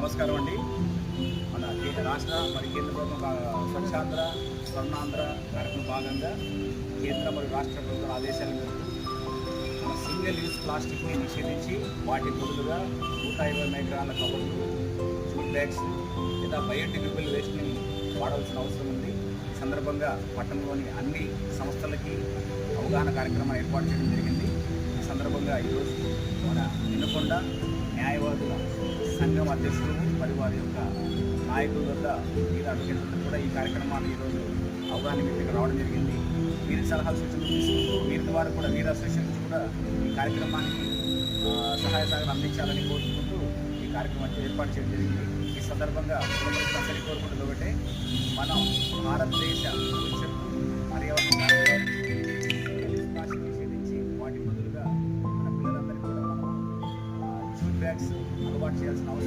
నమస్కారం అండి. మన రాష్ట్ర మరియు కేంద్ర ప్రభుత్వం స్వచ్ఛాంధ్ర స్వర్ణాంధ్ర కార్యక్రమం భాగంగా కేంద్ర మరియు రాష్ట్ర ప్రభుత్వ ఆదేశాల మేరకు మన సింగిల్ యూజ్ ప్లాస్టిక్ని నిషేధించి వాటి బదులుగా 120 మైక్రాన్ల కవర్లు, జూట్ బ్యాగ్స్ లేదా బయోడిగ్రేడబుల్ వేస్ట్ని వాడవలసిన అవసరం ఉంది. ఈ సందర్భంగా పట్టణంలోని అన్ని సంస్థలకి అవగాహన కార్యక్రమాన్ని ఏర్పాటు చేయడం జరిగింది. ఈ సందర్భంగా ఈరోజు మన వినుకొండ న్యాయవాదుల సంఘం అధ్యక్షులు మరియు వారి యొక్క నాయకుల వద్ద వీరి అడ్వకేట్లతో కూడా ఈ కార్యక్రమాన్ని ఈరోజు అవగాహన మీటింగ్ రావడం జరిగింది. వీరి సలహాలు సూచనలు తీసుకుంటూ వీరి ద్వారా కూడా వీరి అసోసియేషన్ నుంచి కూడా ఈ కార్యక్రమానికి సహాయ సహకారం అందించాలని కోరుకుంటూ ఈ కార్యక్రమాన్ని ఏర్పాటు చేయడం జరిగింది. ఈ సందర్భంగా అందరికీ కోరుకుంటుంది ఒకటే, మనం భారతదేశ భవిష్యత్తు పర్యావరణ ప్లాస్టిక్ నిషేధించి వాటి బదులుగా మన పిల్లలందరికీ కూడా మనం జూట్ బ్యాగ్స్ అలవాటు చేయాల్సిన అవసరం